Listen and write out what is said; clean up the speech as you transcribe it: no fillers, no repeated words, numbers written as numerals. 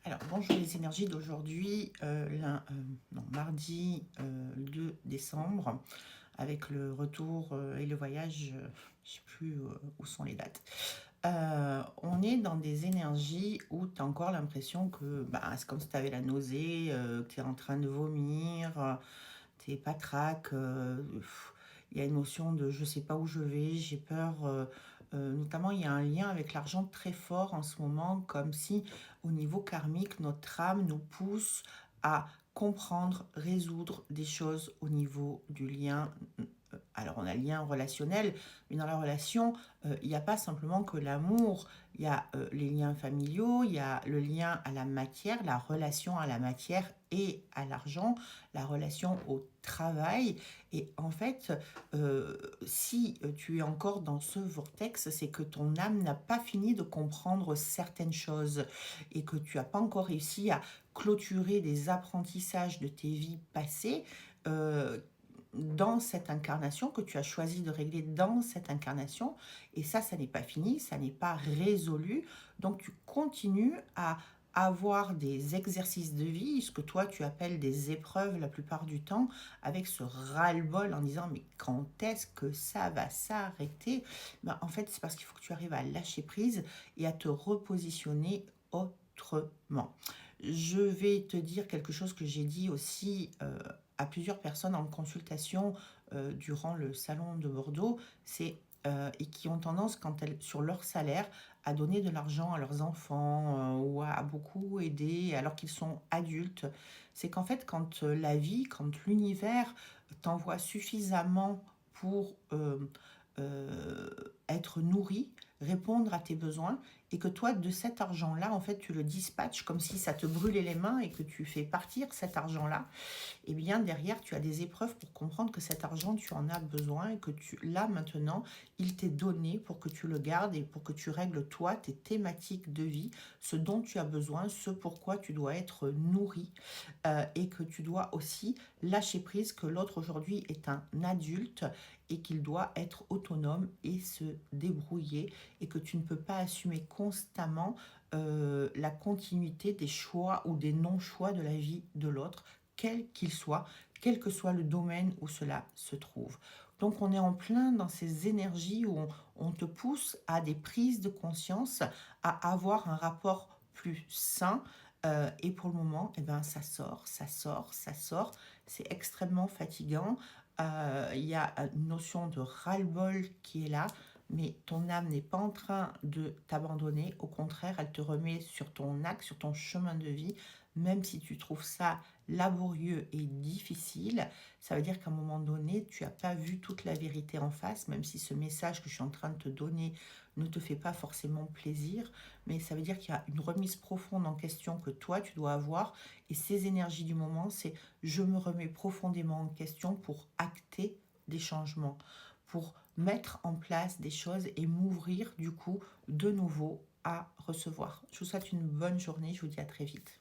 Alors, bonjour les énergies d'aujourd'hui, mardi 2 décembre, avec le retour et le voyage, je sais plus où sont les dates. On est dans des énergies où tu as encore l'impression que c'est comme si tu avais la nausée, que tu es en train de vomir, tu es patraque, il y a une notion de je sais pas où je vais, j'ai peur. Notamment, il y a un lien avec l'argent très fort en ce moment, comme si au niveau karmique, notre âme nous pousse à comprendre, résoudre des choses au niveau du lien. Alors, on a le lien relationnel, mais dans la relation, il n'y a pas simplement que l'amour, il y a les liens familiaux, il y a le lien à la matière, la relation à la matière et à l'argent, la relation au travail. Et en fait, si tu es encore dans ce vortex, c'est que ton âme n'a pas fini de comprendre certaines choses et que tu n'as pas encore réussi à clôturer des apprentissages de tes vies passées. Dans cette incarnation, que tu as choisi de régler dans cette incarnation, et ça n'est pas fini, ça n'est pas résolu, donc tu continues à avoir des exercices de vie, ce que toi tu appelles des épreuves la plupart du temps, avec ce ras-le-bol en disant mais quand est-ce que ça va s'arrêter? En fait c'est parce qu'il faut que tu arrives à lâcher prise et à te repositionner autrement. Je vais te dire quelque chose que j'ai dit aussi à plusieurs personnes en consultation durant le salon de Bordeaux, et qui ont tendance, quand elles, sur leur salaire, à donner de l'argent à leurs enfants ou à beaucoup aider alors qu'ils sont adultes. C'est qu'en fait, quand la vie, quand l'univers t'envoie suffisamment pour euh, être nourri, répondre à tes besoins, et que toi, de cet argent-là, en fait, tu le dispatches comme si ça te brûlait les mains et que tu fais partir cet argent-là, et bien derrière, tu as des épreuves pour comprendre que cet argent, tu en as besoin et que là, maintenant, il t'est donné pour que tu le gardes et pour que tu règles, toi, tes thématiques de vie, ce dont tu as besoin, ce pourquoi tu dois être nourri, et que tu dois aussi lâcher prise que l'autre aujourd'hui est un adulte et qu'il doit être autonome et se débrouiller, et que tu ne peux pas assumer constamment la continuité des choix ou des non-choix de la vie de l'autre, quel qu'il soit, quel que soit le domaine où cela se trouve. Donc on est en plein dans ces énergies où on te pousse à des prises de conscience, à avoir un rapport plus sain. Et pour le moment, ça sort, ça sort, ça sort. C'est extrêmement fatigant. Il y a une notion de ras-le-bol qui est là, mais ton âme n'est pas en train de t'abandonner. Au contraire, elle te remet sur ton axe, sur ton chemin de vie, même si tu trouves ça laborieux et difficile. Ça veut dire qu'à un moment donné, tu n'as pas vu toute la vérité en face, même si ce message que je suis en train de te donner ne te fait pas forcément plaisir, mais ça veut dire qu'il y a une remise profonde en question que toi, tu dois avoir, et ces énergies du moment, c'est je me remets profondément en question pour acter des changements, pour mettre en place des choses et m'ouvrir du coup de nouveau à recevoir. Je vous souhaite une bonne journée, je vous dis à très vite.